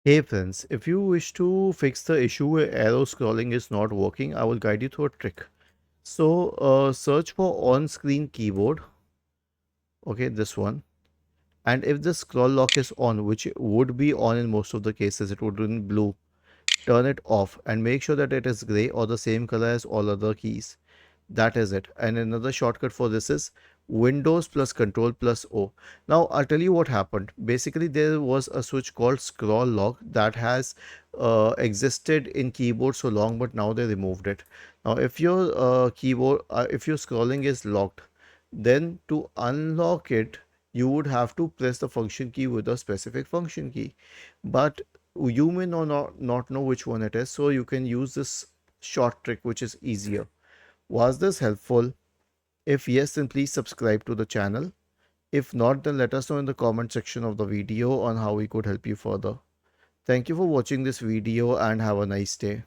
Hey friends, if you wish to fix the issue where arrow scrolling is not working, I will guide you through a trick. So, search for on-screen keyboard, okay, this one. And if the scroll lock is on, which it would be on in most of the cases, it would be in blue, turn it off and make sure that it is gray or the same color as all other keys. That is it. And another shortcut for this is Windows plus Control plus O. Now, I'll tell you what happened. Basically, there was a switch called scroll lock that has existed in keyboard so long, but now they removed it. Now, if your if your scrolling is locked, then to unlock it, you would have to press the function key with a specific function key. But you may not know which one it is, so you can use this short trick, which is easier. Was this helpful? If yes, then please subscribe to the channel. If not, then let us know in the comment section of the video on how we could help you further. Thank you for watching this video and have a nice day.